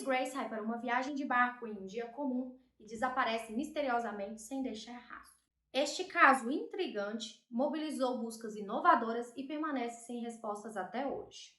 Gray sai para uma viagem de barco em um dia comum e desaparece misteriosamente sem deixar rastro. Este caso intrigante mobilizou buscas inovadoras e permanece sem respostas até hoje.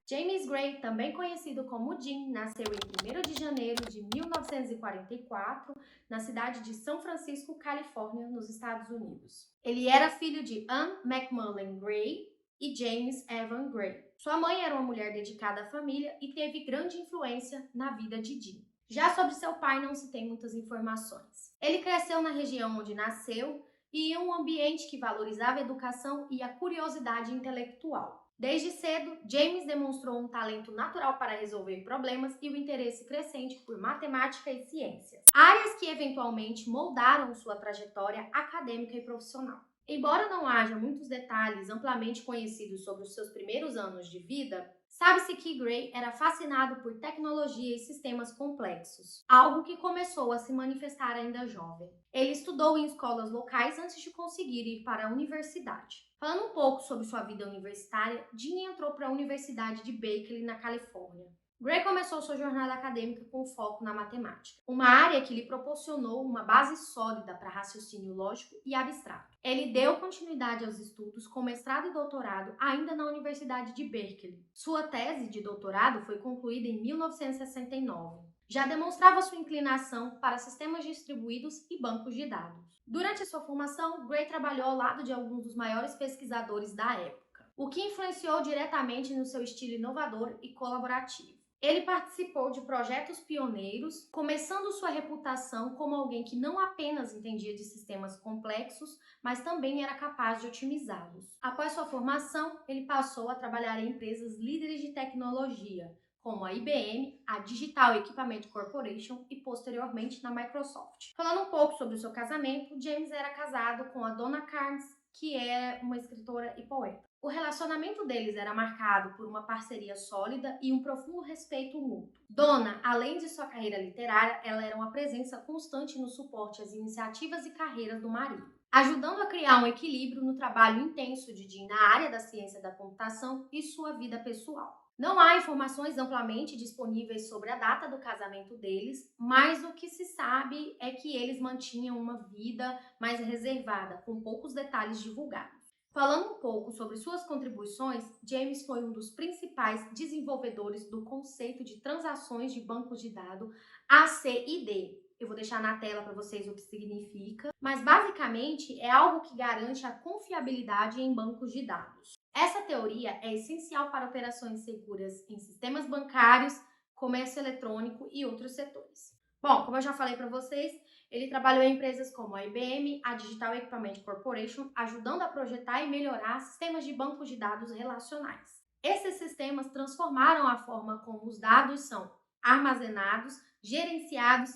James Gray, também conhecido como Jim, nasceu em 1º de janeiro de 1944, na cidade de São Francisco, Califórnia, nos Estados Unidos. Ele era filho de Anne McMullen Gray e James Evan Gray. Sua mãe era uma mulher dedicada à família e teve grande influência na vida de Jim. Já sobre seu pai não se tem muitas informações. Ele cresceu na região onde nasceu e em um ambiente que valorizava a educação e a curiosidade intelectual. Desde cedo, James demonstrou um talento natural para resolver problemas e o interesse crescente por matemática e ciências, áreas que eventualmente moldaram sua trajetória acadêmica e profissional. Embora não haja muitos detalhes amplamente conhecidos sobre os seus primeiros anos de vida, sabe-se que Gray era fascinado por tecnologia e sistemas complexos, algo que começou a se manifestar ainda jovem. Ele estudou em escolas locais antes de conseguir ir para a universidade. Falando um pouco sobre sua vida universitária, Jim entrou para a Universidade de Berkeley, na Califórnia. Gray começou sua jornada acadêmica com foco na matemática, uma área que lhe proporcionou uma base sólida para raciocínio lógico e abstrato. Ele deu continuidade aos estudos com mestrado e doutorado ainda na Universidade de Berkeley. Sua tese de doutorado foi concluída em 1969. Já demonstrava sua inclinação para sistemas distribuídos e bancos de dados. Durante sua formação, Gray trabalhou ao lado de alguns dos maiores pesquisadores da época, o que influenciou diretamente no seu estilo inovador e colaborativo. Ele participou de projetos pioneiros, começando sua reputação como alguém que não apenas entendia de sistemas complexos, mas também era capaz de otimizá-los. Após sua formação, ele passou a trabalhar em empresas líderes de tecnologia, como a IBM, a Digital Equipment Corporation e posteriormente na Microsoft. Falando um pouco sobre o seu casamento, James era casado com a Donna Carnes, que é uma escritora e poeta. O relacionamento deles era marcado por uma parceria sólida e um profundo respeito mútuo. Donna, além de sua carreira literária, ela era uma presença constante no suporte às iniciativas e carreiras do marido, ajudando a criar um equilíbrio no trabalho intenso de Jim na área da ciência da computação e sua vida pessoal. Não há informações amplamente disponíveis sobre a data do casamento deles, mas o que se sabe é que eles mantinham uma vida mais reservada, com poucos detalhes divulgados. Falando um pouco sobre suas contribuições, James foi um dos principais desenvolvedores do conceito de transações de bancos de dados ACID. Eu vou deixar na tela para vocês o que significa, mas basicamente é algo que garante a confiabilidade em bancos de dados. Essa teoria é essencial para operações seguras em sistemas bancários, comércio eletrônico e outros setores. Bom, como eu já falei para vocês, ele trabalhou em empresas como a IBM, a Digital Equipment Corporation, ajudando a projetar e melhorar sistemas de bancos de dados relacionais. Esses sistemas transformaram a forma como os dados são armazenados, gerenciados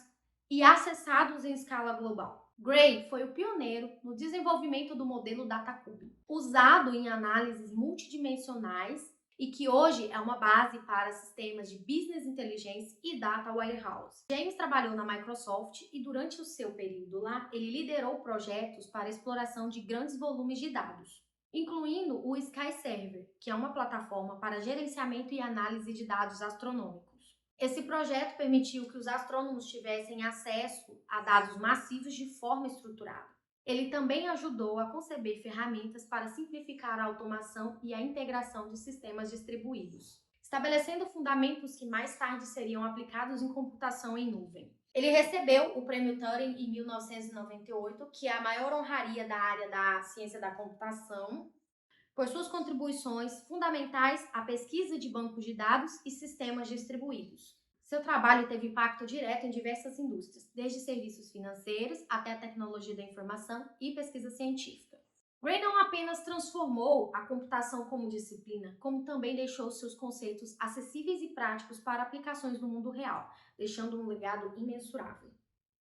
e acessados em escala global. Gray foi o pioneiro no desenvolvimento do modelo DataCube, usado em análises multidimensionais e que hoje é uma base para sistemas de Business Intelligence e Data Warehouse. James trabalhou na Microsoft e durante o seu período lá, ele liderou projetos para exploração de grandes volumes de dados, incluindo o Sky Server, que é uma plataforma para gerenciamento e análise de dados astronômicos. Esse projeto permitiu que os astrônomos tivessem acesso a dados massivos de forma estruturada. Ele também ajudou a conceber ferramentas para simplificar a automação e a integração de sistemas distribuídos, estabelecendo fundamentos que mais tarde seriam aplicados em computação em nuvem. Ele recebeu o Prêmio Turing em 1998, que é a maior honraria da área da ciência da computação, por suas contribuições fundamentais à pesquisa de bancos de dados e sistemas distribuídos. Seu trabalho teve impacto direto em diversas indústrias, desde serviços financeiros até a tecnologia da informação e pesquisa científica. Gray não apenas transformou a computação como disciplina, como também deixou seus conceitos acessíveis e práticos para aplicações no mundo real, deixando um legado imensurável.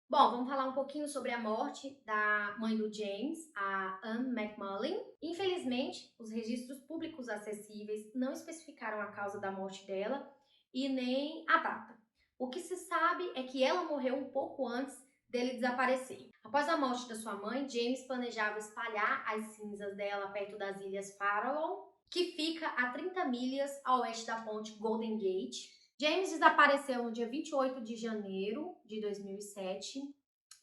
Bom, vamos falar um pouquinho sobre a morte da mãe do James, a Anne McMullen. Infelizmente, os registros públicos acessíveis não especificaram a causa da morte dela e nem a data. O que se sabe é que ela morreu um pouco antes dele desaparecer. Após a morte da sua mãe, James planejava espalhar as cinzas dela perto das Ilhas Faroe que fica a 30 milhas a oeste da ponte Golden Gate. James desapareceu no dia 28 de janeiro de 2007,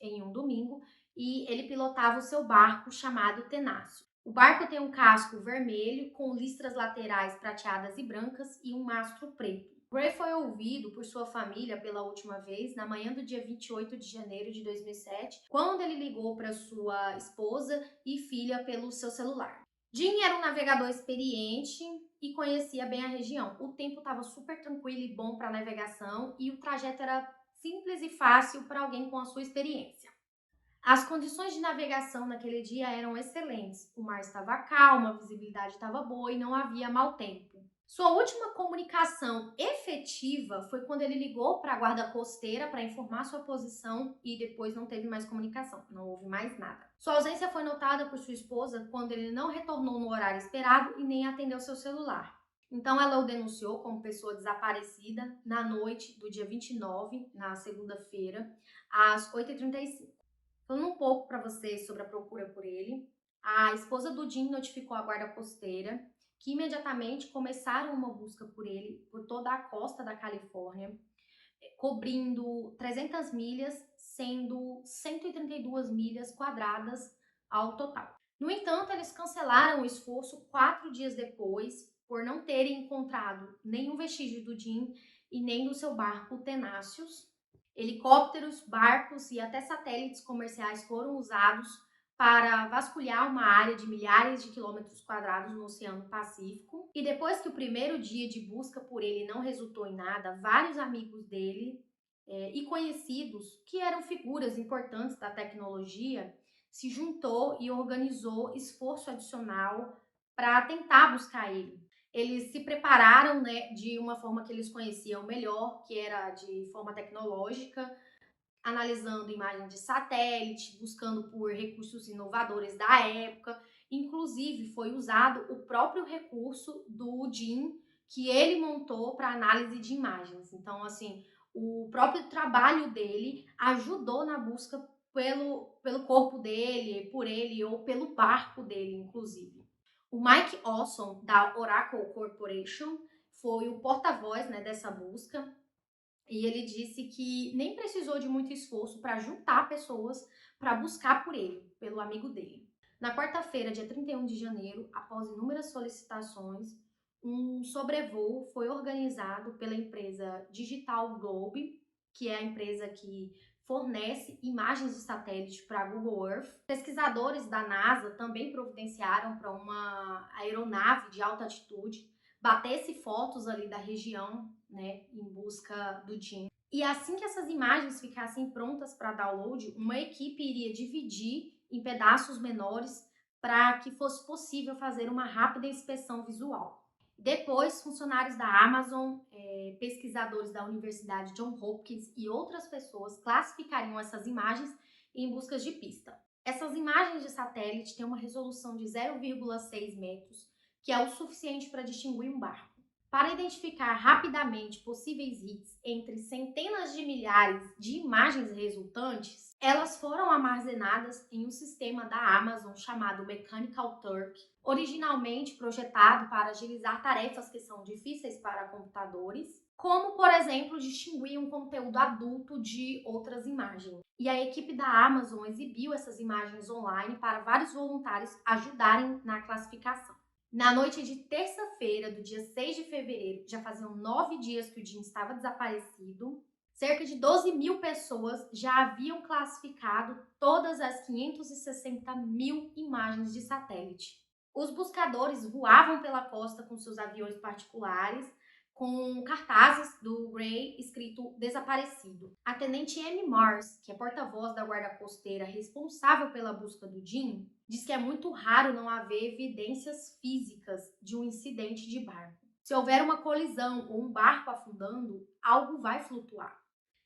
em um domingo, e ele pilotava o seu barco chamado Tenácio. O barco tem um casco vermelho com listras laterais prateadas e brancas e um mastro preto. Gray foi ouvido por sua família pela última vez na manhã do dia 28 de janeiro de 2007, quando ele ligou para sua esposa e filha pelo seu celular. Jim era um navegador experiente e conhecia bem a região. O tempo estava super tranquilo e bom para navegação e o trajeto era simples e fácil para alguém com a sua experiência. As condições de navegação naquele dia eram excelentes. O mar estava calmo, a visibilidade estava boa e não havia mau tempo. Sua última comunicação efetiva foi quando ele ligou para a guarda costeira para informar sua posição e depois não teve mais comunicação, não houve mais nada. Sua ausência foi notada por sua esposa quando ele não retornou no horário esperado e nem atendeu seu celular. Então ela o denunciou como pessoa desaparecida na noite do dia 29, na segunda-feira, às 8h35. Falando um pouco para vocês sobre a procura por ele, a esposa do Jim notificou a guarda costeira, que imediatamente começaram uma busca por ele por toda a costa da Califórnia, cobrindo 300 milhas, sendo 132 milhas quadradas ao total. No entanto, eles cancelaram o esforço 4 dias depois, por não terem encontrado nenhum vestígio do Jim e nem do seu barco Tenácios. Helicópteros, barcos e até satélites comerciais foram usados para vasculhar uma área de milhares de quilômetros quadrados no Oceano Pacífico. E depois que o primeiro dia de busca por ele não resultou em nada, vários amigos dele e conhecidos, que eram figuras importantes da tecnologia, se juntou e organizou esforço adicional para tentar buscar ele. Eles se prepararam, né, de uma forma que eles conheciam melhor, que era de forma tecnológica, analisando imagens de satélite, buscando por recursos inovadores da época. Inclusive, foi usado o próprio recurso do Jim, que ele montou para análise de imagens. Então, assim, o próprio trabalho dele ajudou na busca pelo corpo dele, por ele ou pelo barco dele, inclusive. O Mike Olson, da Oracle Corporation, foi o porta-voz, né, dessa busca. E ele disse que nem precisou de muito esforço para juntar pessoas para buscar por ele, pelo amigo dele. Na quarta-feira, dia 31 de janeiro, após inúmeras solicitações, um sobrevoo foi organizado pela empresa Digital Globe, que é a empresa que fornece imagens de satélite para a Google Earth. Pesquisadores da NASA também providenciaram para uma aeronave de alta altitude batesse fotos ali da região, né, em busca do Jim. E assim que essas imagens ficassem prontas para download, uma equipe iria dividir em pedaços menores para que fosse possível fazer uma rápida inspeção visual. Depois, funcionários da Amazon, pesquisadores da Universidade Johns Hopkins e outras pessoas classificariam essas imagens em buscas de pista. Essas imagens de satélite têm uma resolução de 0,6 metros, que é o suficiente para distinguir um barco. Para identificar rapidamente possíveis hits entre centenas de milhares de imagens resultantes, elas foram armazenadas em um sistema da Amazon chamado Mechanical Turk, originalmente projetado para agilizar tarefas que são difíceis para computadores, como, por exemplo, distinguir um conteúdo adulto de outras imagens. E a equipe da Amazon exibiu essas imagens online para vários voluntários ajudarem na classificação. Na noite de terça-feira, do dia 6 de fevereiro, já faziam 9 dias que o Jim estava desaparecido. Cerca de 12 mil pessoas já haviam classificado todas as 560 mil imagens de satélite. Os buscadores voavam pela costa com seus aviões particulares, com cartazes do Gray escrito desaparecido. A tenente Amy Mars, que é porta-voz da guarda costeira responsável pela busca do Jim, diz que é muito raro não haver evidências físicas de um incidente de barco. Se houver uma colisão ou um barco afundando, algo vai flutuar.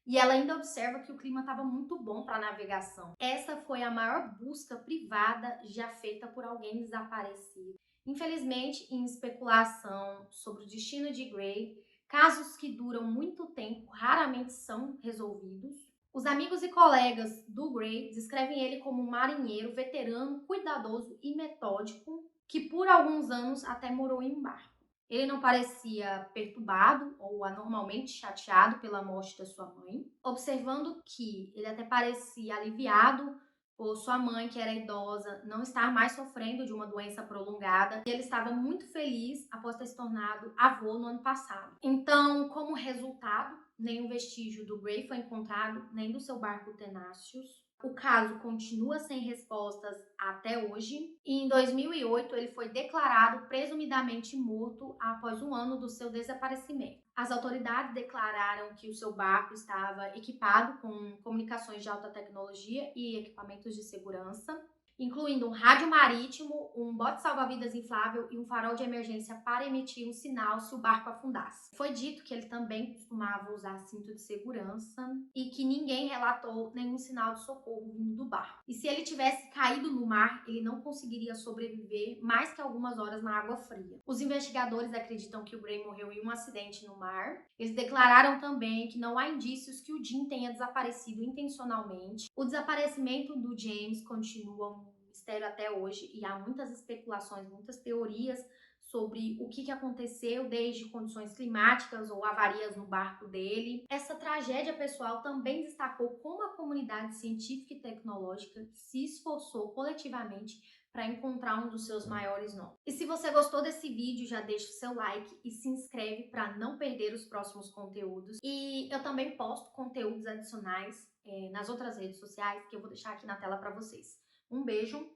E ela ainda observa que o clima estava muito bom para navegação. Essa foi a maior busca privada já feita por alguém desaparecido. Infelizmente, em especulação sobre o destino de Gray, casos que duram muito tempo raramente são resolvidos. Os amigos e colegas do Gray descrevem ele como um marinheiro veterano, cuidadoso e metódico, que por alguns anos até morou em um barco. Ele não parecia perturbado ou anormalmente chateado pela morte da sua mãe, observando que ele até parecia aliviado por sua mãe, que era idosa, não estar mais sofrendo de uma doença prolongada. E ele estava muito feliz após ter se tornado avô no ano passado. Então, como resultado, nenhum vestígio do Gray foi encontrado, nem do seu barco Tenacious. O caso continua sem respostas até hoje. E em 2008 ele foi declarado presumidamente morto após um ano do seu desaparecimento. As autoridades declararam que o seu barco estava equipado com comunicações de alta tecnologia e equipamentos de segurança, incluindo um rádio marítimo, um bote salva-vidas inflável e um farol de emergência para emitir um sinal se o barco afundasse. Foi dito que ele também costumava usar cinto de segurança e que ninguém relatou nenhum sinal de socorro vindo do barco. E se ele tivesse caído no mar, ele não conseguiria sobreviver mais que algumas horas na água fria. Os investigadores acreditam que o Gray morreu em um acidente no mar. Eles declararam também que não há indícios que o Jim tenha desaparecido intencionalmente. O desaparecimento do James continua um mistério até hoje e há muitas especulações, muitas teorias sobre o que aconteceu, desde condições climáticas ou avarias no barco dele. Essa tragédia pessoal também destacou como a comunidade científica e tecnológica se esforçou coletivamente para encontrar um dos seus maiores nomes. E se você gostou desse vídeo, já deixa o seu like e se inscreve para não perder os próximos conteúdos. E eu também posto conteúdos adicionais nas outras redes sociais que eu vou deixar aqui na tela para vocês. Um beijo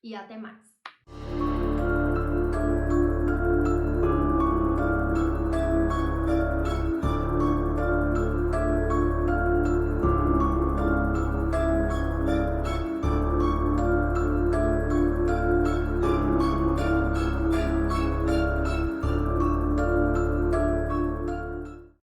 e até mais!